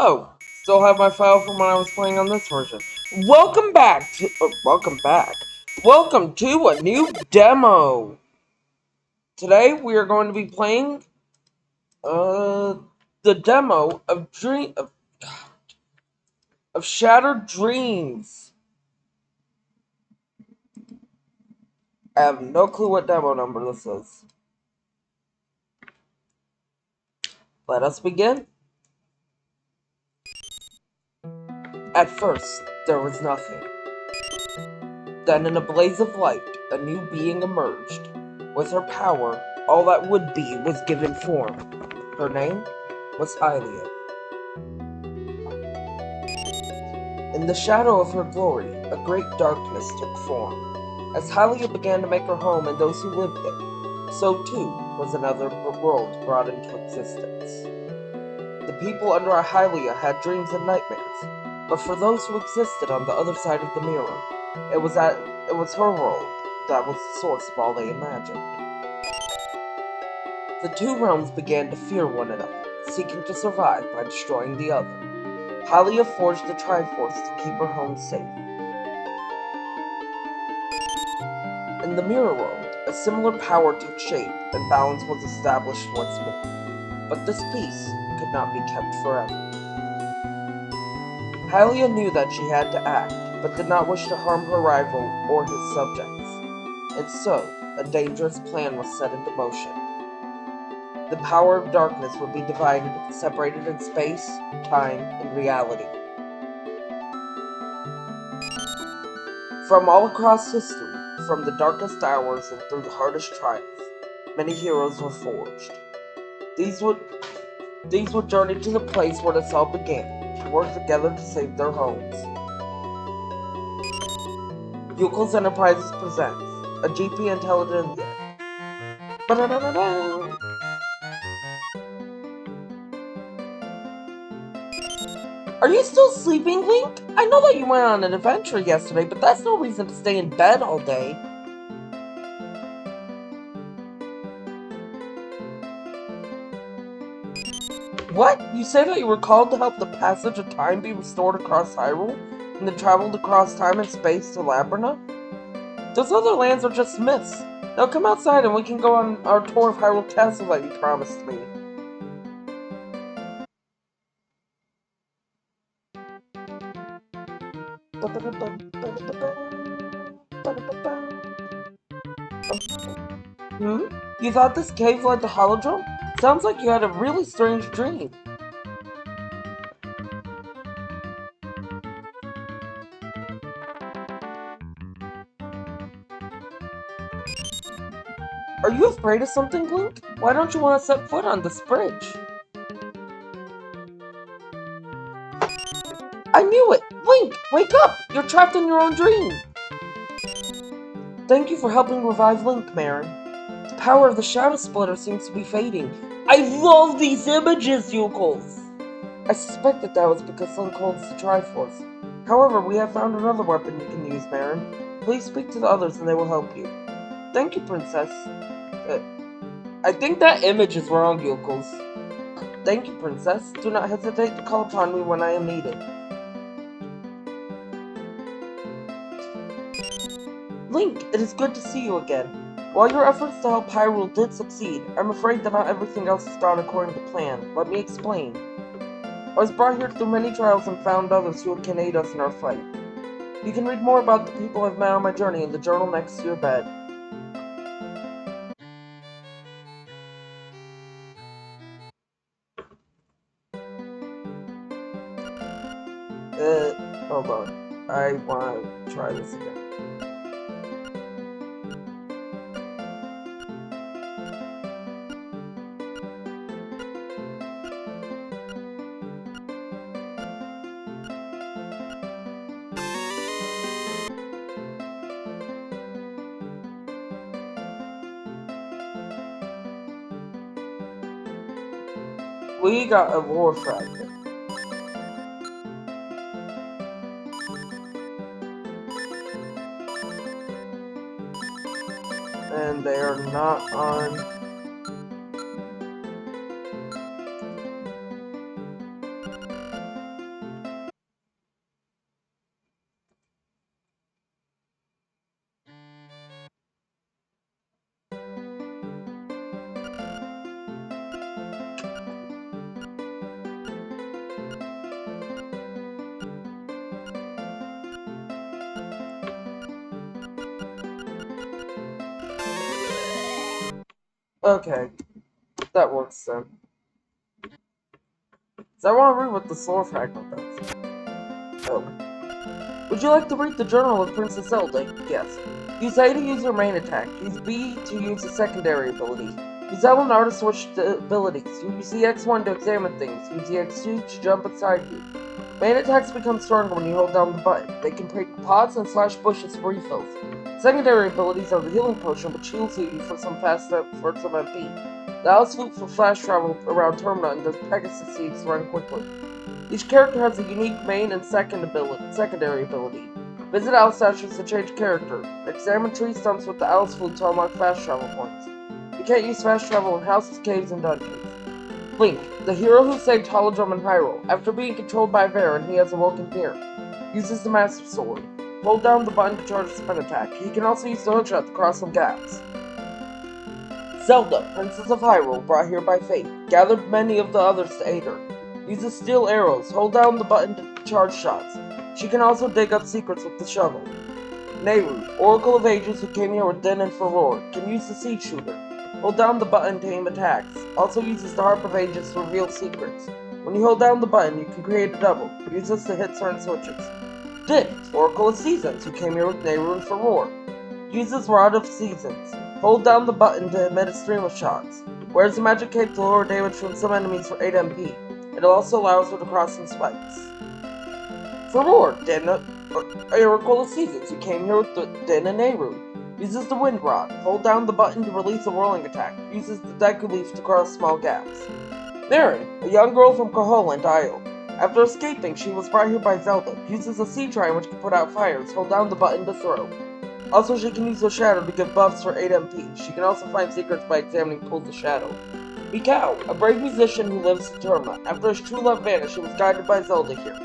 Oh, still have my file from when I was playing on this version. Welcome back to, welcome back. Welcome to a new demo. Today we are going to be playing, the demo of Shattered Dreams. I have no clue what demo number this is. Let us begin. At first, there was nothing. Then, in a blaze of light, a new being emerged. With her power, all that would be was given form. Her name was Hylia. In the shadow of her glory, a great darkness took form. As Hylia began to make her home and those who lived there, so too was another world brought into existence. The people under Hylia had dreams and nightmares, but for those who existed on the other side of the mirror, it was her world that was the source of all they imagined. The two realms began to fear one another, seeking to survive by destroying the other. Hylia forged the Triforce to keep her home safe. In the Mirror World, a similar power took shape and balance was established once more. But this peace could not be kept forever. Hylia knew that she had to act, but did not wish to harm her rival or his subjects. And so, a dangerous plan was set into motion. The power of darkness would be divided, separated in space, time, and reality. From all across history, from the darkest hours and through the hardest trials, many heroes were forged. These would journey to the place where this all began, to work together to save their homes. Yukel's Enterprises presents a GP Intelligentsia. Ba-da-da-da-da. Are you still sleeping, Link? I know that you went on an adventure yesterday, but that's no reason to stay in bed all day. What? You say that you were called to help the passage of time be restored across Hyrule, and then traveled across time and space to Labyrinth? Those other lands are just myths. Now come outside and we can go on our tour of Hyrule Castle that you promised me. Hmm? You thought this cave led to Holodrome? Sounds like you had a really strange dream. Are you afraid of something, Link? Why don't you want to set foot on this bridge? I knew it! Link, wake up! You're trapped in your own dream! Thank you for helping revive Link, Marin. The power of the Shadow Splitter seems to be fading. I love these images, Yukles! I suspected that was because Link holds the Triforce. However, we have found another weapon you can use, Marin. Please speak to the others and they will help you. Thank you, Princess. I think that image is wrong, Yukles. Thank you, Princess. Do not hesitate to call upon me when I am needed. Link, it is good to see you again. While your efforts to help Hyrule did succeed, I'm afraid that not everything else has gone according to plan. Let me explain. I was brought here through many trials and found others who can aid us in our fight. You can read more about the people I've met on my journey in the journal next to your bed. Hold on. I want to try this again. We got a Lore Fragment. And they are not on... Okay, that works then. So I want to read what the Lore Fragment does. Oh. Would you like to read the Journal of Princess Zelda? Yes. Use A to use your main attack. Use B to use a secondary ability. Use L and R to switch the abilities. Use the X1 to examine things. Use the X2 to jump inside you. Main attacks become stronger when you hold down the button. They can break pots and slash bushes for refills. Secondary abilities are the healing potion, which heals you for some MP. The Owl's Flute for flash travel around Termina, and the Pegasus Seeds to run quickly. Each character has a unique main and secondary ability. Visit owl statues to change character. Examine tree stumps with the owl's flute to unlock fast travel points. You can't use fast travel in houses, caves, and dungeons. Link, the hero who saved Holodrum and Hyrule. After being controlled by Varen, he has awoken here. Uses the Master Sword. Hold down the button to charge a spin attack. He can also use the hookshot to cross some gaps. Zelda, Princess of Hyrule, brought here by fate, gathered many of the others to aid her. Uses steel arrows. Hold down the button to charge shots. She can also dig up secrets with the shovel. Nehru, Oracle of Ages who came here with Din and Furore, can use the Seed Shooter. Hold down the button to aim attacks. Also uses the Harp of Ages to reveal secrets. When you hold down the button, you can create a double. Use this to hit certain switches. Din, Oracle of Seasons who came here with Nehru and Furore. Uses Rod of Seasons. Hold down the button to emit a stream of shots. Wears the magic cape to lower damage from some enemies for 8 MP. It also allows her to cross some spikes. Furore, Oracle of Seasons, who came here with Din and Nehru. Uses the Wind Rod. Hold down the button to release a whirling attack. Uses the Deku Leaf to cross small gaps. Marin, a young girl from Koholint Isle. After escaping, she was brought here by Zelda. Uses a Sea Trine which can put out fires. Hold down the button to throw. Also, she can use the Shadow to give buffs for 8 MP. She can also find secrets by examining pools of Shadow. Mikau, a brave musician who lives in Terma. After his true love vanished, he was guided by Zelda here.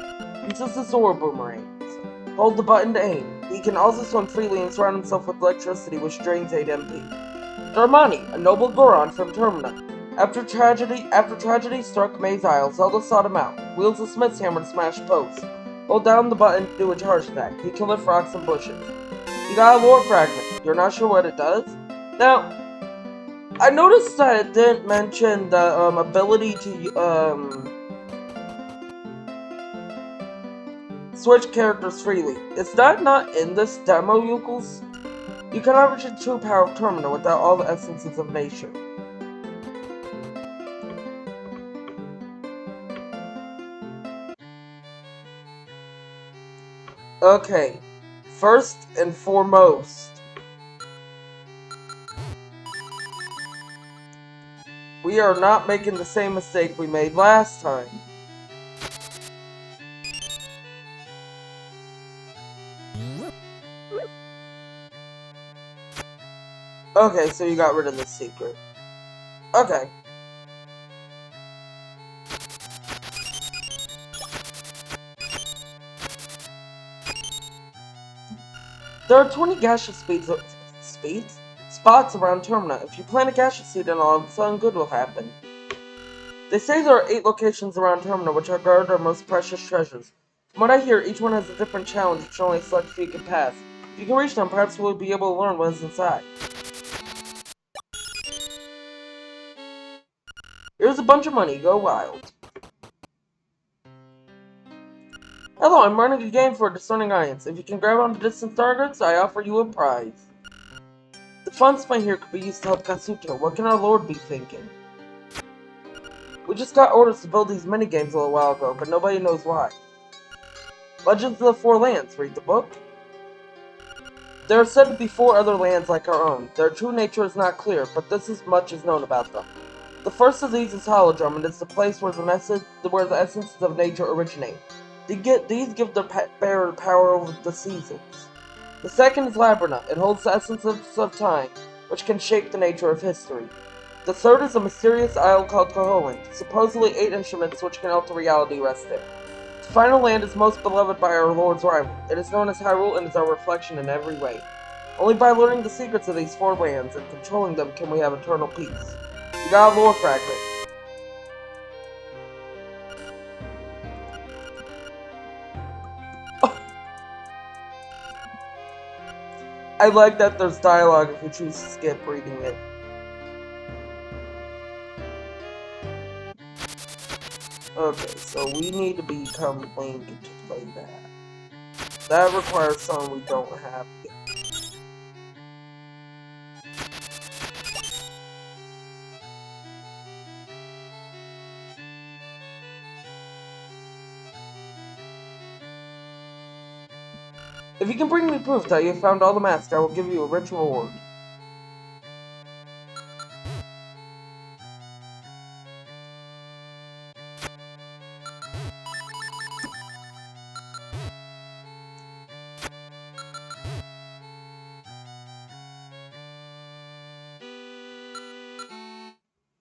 Uses the Zora Boomerangs. Hold the button to aim. He can also swim freely and surround himself with electricity, which drains 8 MP. Darmani, a noble Goron from Termina. After tragedy struck Maze Isle, Zelda sought him out. Wields a smith's hammer to smash posts. Hold down the button to do a charge attack. He can lift rocks and bushes. You got a Lore Fragment. You're not sure what it does? Now, I noticed that it didn't mention the ability to switch characters freely. Is that not in this demo, Yukles? You cannot reach the true power of Termina without all the essences of nature. Okay, first and foremost, we are not making the same mistake we made last time. Okay, so you got rid of the secret. Okay. There are 20 Gasha spots around Termina. If you plant a Gasha seed and all of a sudden good will happen. They say there are 8 locations around Termina which are guarded our most precious treasures. From what I hear, each one has a different challenge which only a select few can pass. If you can reach them, perhaps we'll be able to learn what is inside. Here's a bunch of money, go wild. Hello, I'm running a game for a discerning audience. If you can grab onto distant targets, I offer you a prize. The funds spent here could be used to help Kasuto. What can our lord be thinking? We just got orders to build these minigames a little while ago, but nobody knows why. Legends of the Four Lands, read the book. There are said to be 4 other lands like our own. Their true nature is not clear, but this is much is known about them. The first of these is Holodrum, and it's the place where the essences of nature originate. These give their bearer power over the seasons. The second is Labyrinth. It holds the essences of time, which can shape the nature of history. The third is a mysterious isle called Koholint, supposedly 8 instruments which can alter reality rest there. The final land is most beloved by our lord's rival. It is known as Hyrule and is our reflection in every way. Only by learning the secrets of these 4 lands and controlling them can we have eternal peace. You got a Lore Fragment. I like that there's dialogue if you choose to skip reading it. Okay, so we need to become Link to play that. That requires something we don't have yet. If you can bring me proof that you have found all the masks, I will give you a rich reward.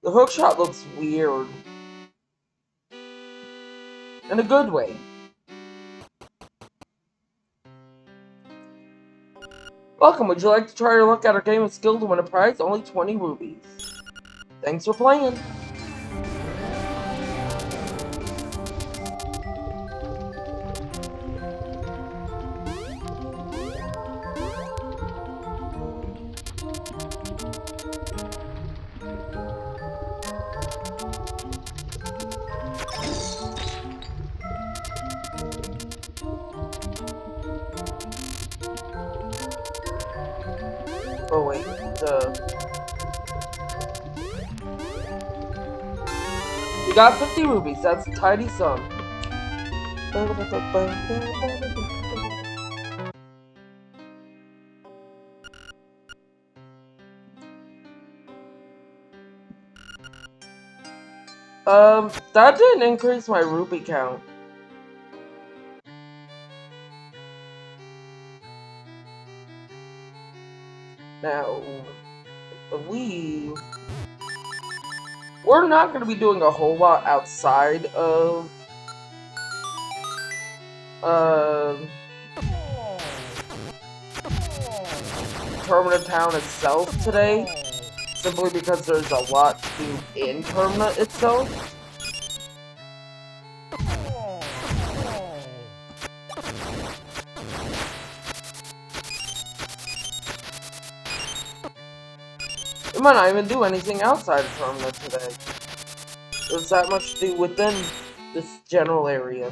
The hookshot looks weird. In a good way. Welcome, would you like to try your luck at our game of skill to win a prize? Only 20 rubies. Thanks for playing. Oh wait, we got 50 rubies, that's a tidy sum. That didn't increase my rupee count. Now, I believe we're not going to be doing a whole lot outside of Termina Town itself today, simply because there's a lot to do in Termina itself. We might not even do anything outside of Termina today. There's that much to do within this general area.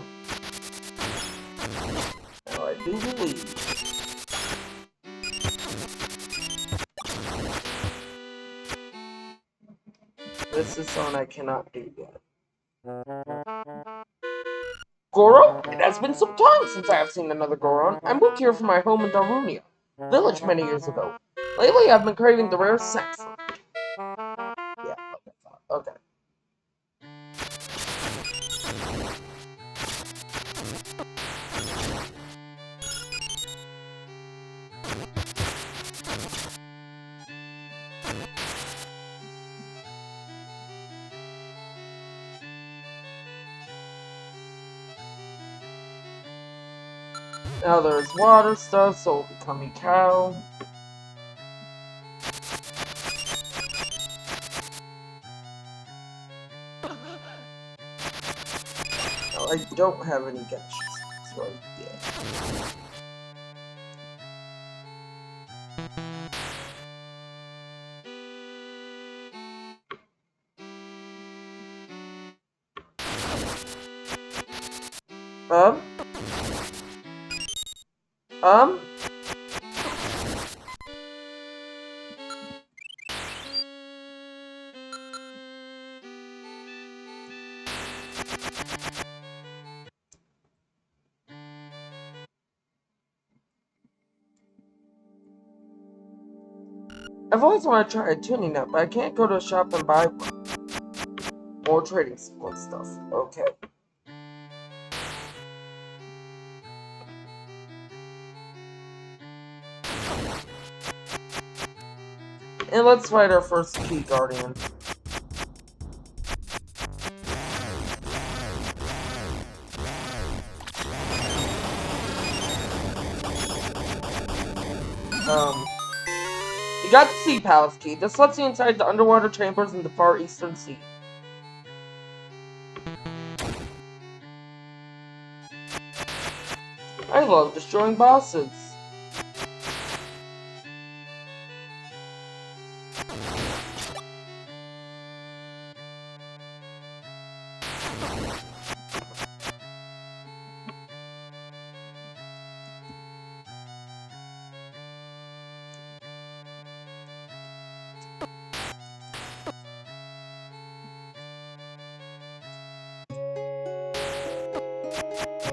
Now, I do believe this is something I cannot do yet. Goro? It has been some time since I have seen another Goron. I moved here from my home in Darunia village many years ago. Lately, I've been craving the rare sex food. Yeah, like I thought. Okay. Now there's water stuff, so we'll become a cow. Now I don't have any Gasha Seeds right yet. I've always wanted to try a tuning nut, but I can't go to a shop and buy one. More trading support stuff. Okay. And let's fight our first key guardian. You got the Sea Palace key. This lets you inside the underwater chambers in the far eastern sea. I love destroying bosses.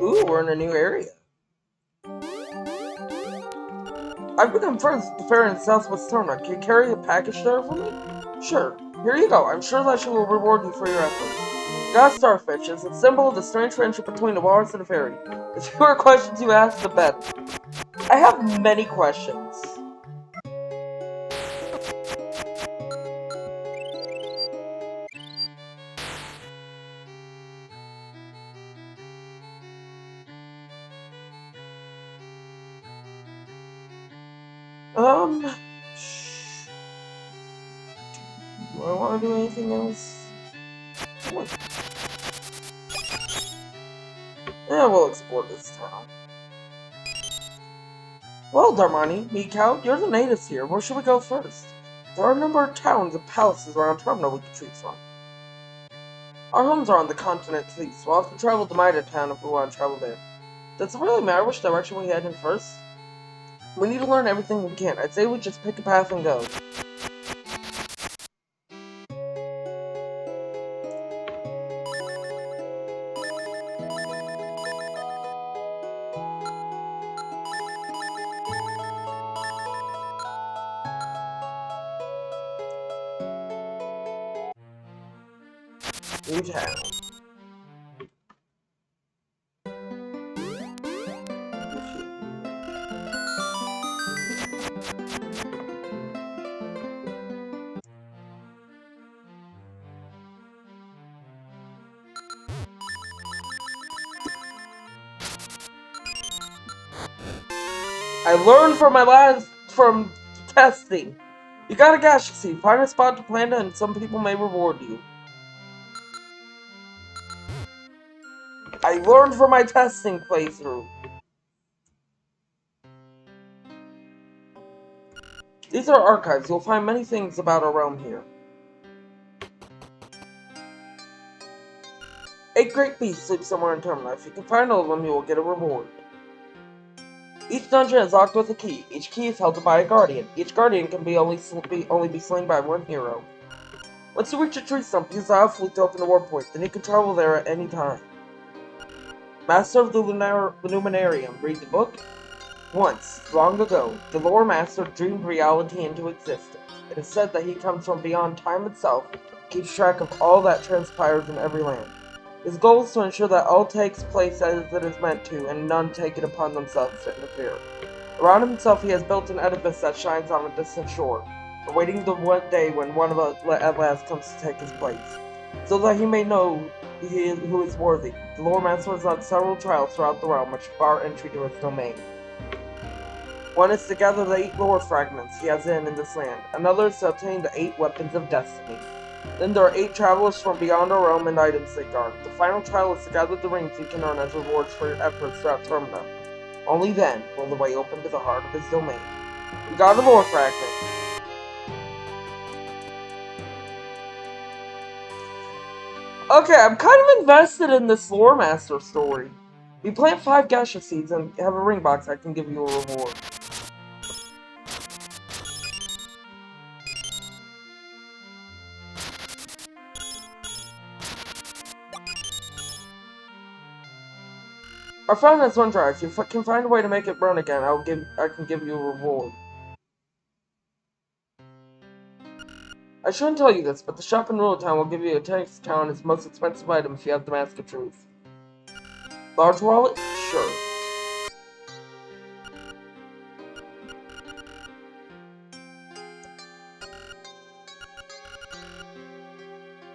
Ooh, we're in a new area. I've become friends with the fairy in Southwest Termina. Can you carry a package there for me? Sure. Here you go. I'm sure that she will reward you for your efforts. Got starfish is a symbol of the strange friendship between the walrus and the fairy. The fewer questions you ask, the better. I have many questions. Do I want to do anything else? Yeah, we'll explore this town. Well, Darmani, Mikau, you're the natives here. Where should we go first? There are a number of towns and palaces around Termina we can choose from. Our homes are on the continent to the east. We'll have to travel to Mida Town if we want to travel there. Does it really matter which direction we head in first? We need to learn everything we can. I'd say we just pick a path and go. New town. I learned from testing. You got a Gasha Seed. Find a spot to plant it and some people may reward you. I learned from my testing playthrough. These are archives. You'll find many things about our realm here. 8 great beasts sleep somewhere in Termina. If you can find all of them, you will get a reward. Each dungeon is locked with a key. Each key is held by a guardian. Each guardian can only be slain by one hero. Once you reach a tree stump, use the Outfleet to open the warp point. Then you can travel there at any time. Master of the Luminarium. Read the book. Once, long ago, the Lore Master dreamed reality into existence. It is said that he comes from beyond time itself, keeps track of all that transpires in every land. His goal is to ensure that all takes place as it is meant to, and none take it upon themselves to interfere. Around himself he has built an edifice that shines on a distant shore, awaiting the one day when one of us at last comes to take his place, so that he may know who is worthy. The Lore Master has on several trials throughout the realm which bar entry to his domain. One is to gather the 8 Lore Fragments he has in this land. Another is to obtain the 8 Weapons of Destiny. Then there are 8 travelers from beyond our realm and items they guard. The final trial is to gather the rings you can earn as rewards for your efforts throughout Termina. Only then will the way open to the heart of his domain. We got a Lore Fragment. Okay, I'm kind of invested in this Lore Master story. We plant 5 Gasha Seeds and have a ring box I can give you a reward. Our fountain has 1 drive. If you can find a way to make it burn again, I can give you a reward. I shouldn't tell you this, but the shop in Rural Town will give you a taste town its most expensive item if you have the Mask of Truth. Large wallet? Sure.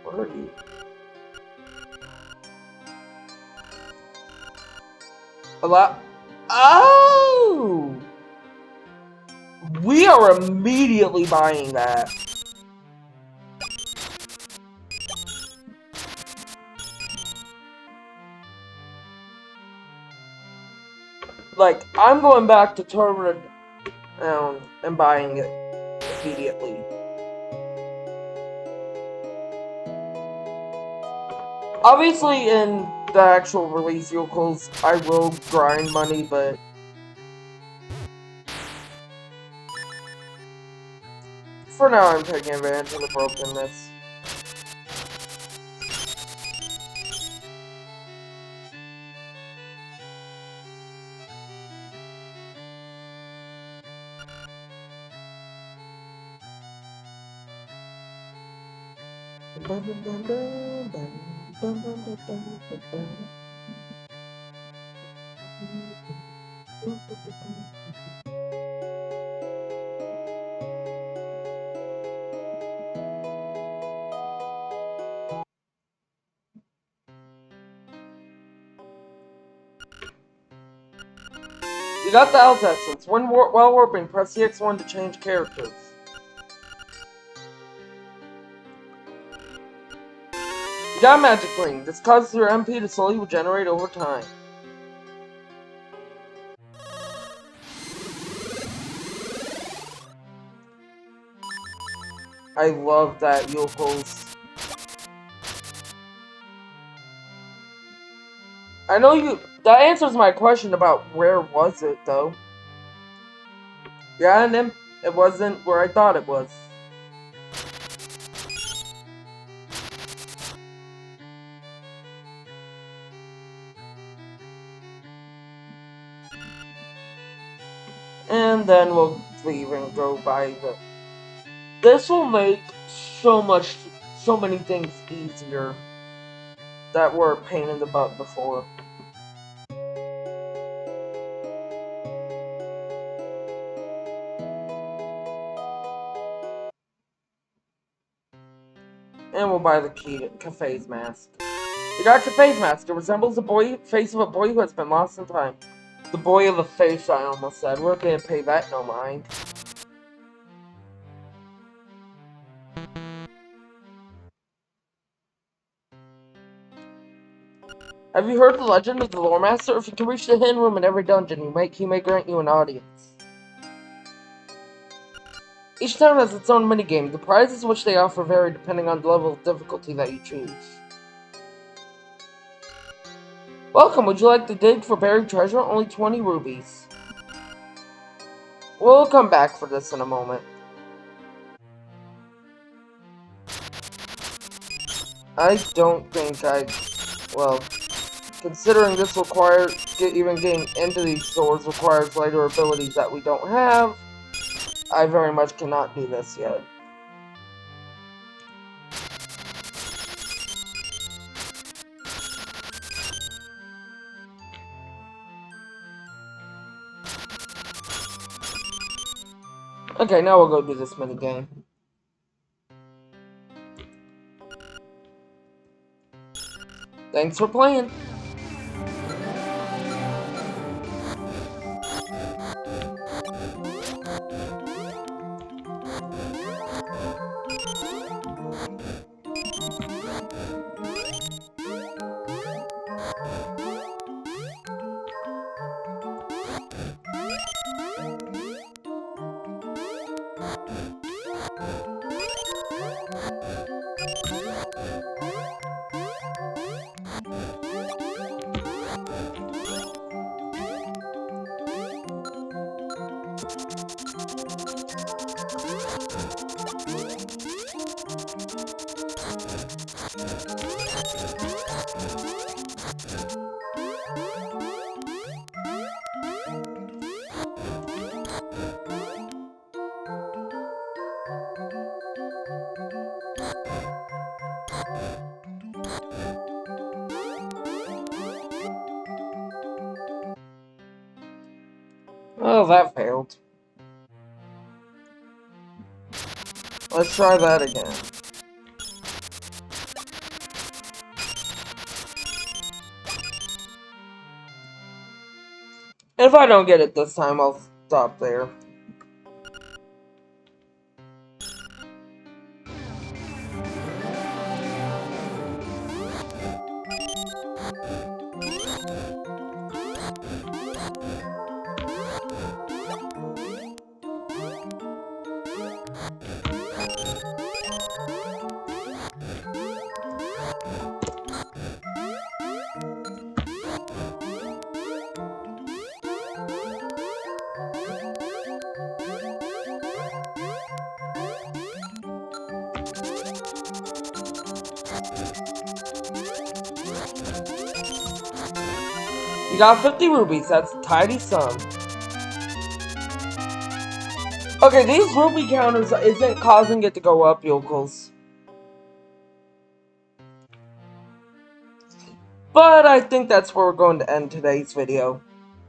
Where are you? A lot. Oh! We are immediately buying that. Like, I'm going back to Termina and buying it immediately. Obviously, in the actual release vehicles, I will grind money, but for now, I'm taking advantage of the brokenness. You got the Owl's Essence. When while warping, press CX1 to change characters. You got a Magic Ring. This causes your MP to slowly regenerate over time. I love that, yokels. I know you... That answers my question about where was it, though. Yeah, and then it wasn't where I thought it was. And then we'll leave and go by the... This will make so many things easier that were a pain in the butt before. And we'll buy the key to Cafe's mask. We got Cafe's mask. It resembles the face of a boy who has been lost in time. The boy of the face, I almost said. We're gonna pay that no mind. Have you heard the legend of the Lore Master? If you can reach the hidden room in every dungeon, he may grant you an audience. Each town has its own minigame. The prizes which they offer vary depending on the level of difficulty that you choose. Welcome, would you like to dig for buried treasure? Only 20 rubies. We'll come back for this in a moment. I don't think well, considering this even getting into these stores requires later abilities that we don't have, I very much cannot do this yet. Okay, now we'll go do this minigame. Thanks for playing. Oh, that failed. Let's try that again. If I don't get it this time, I'll stop there. You got 50 rubies, that's a tidy sum. Okay, these rupee counters isn't causing it to go up, yokels. But I think that's where we're going to end today's video.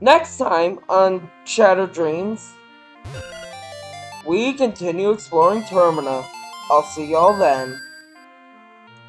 Next time on Shattered Dreams, we continue exploring Termina. I'll see y'all then.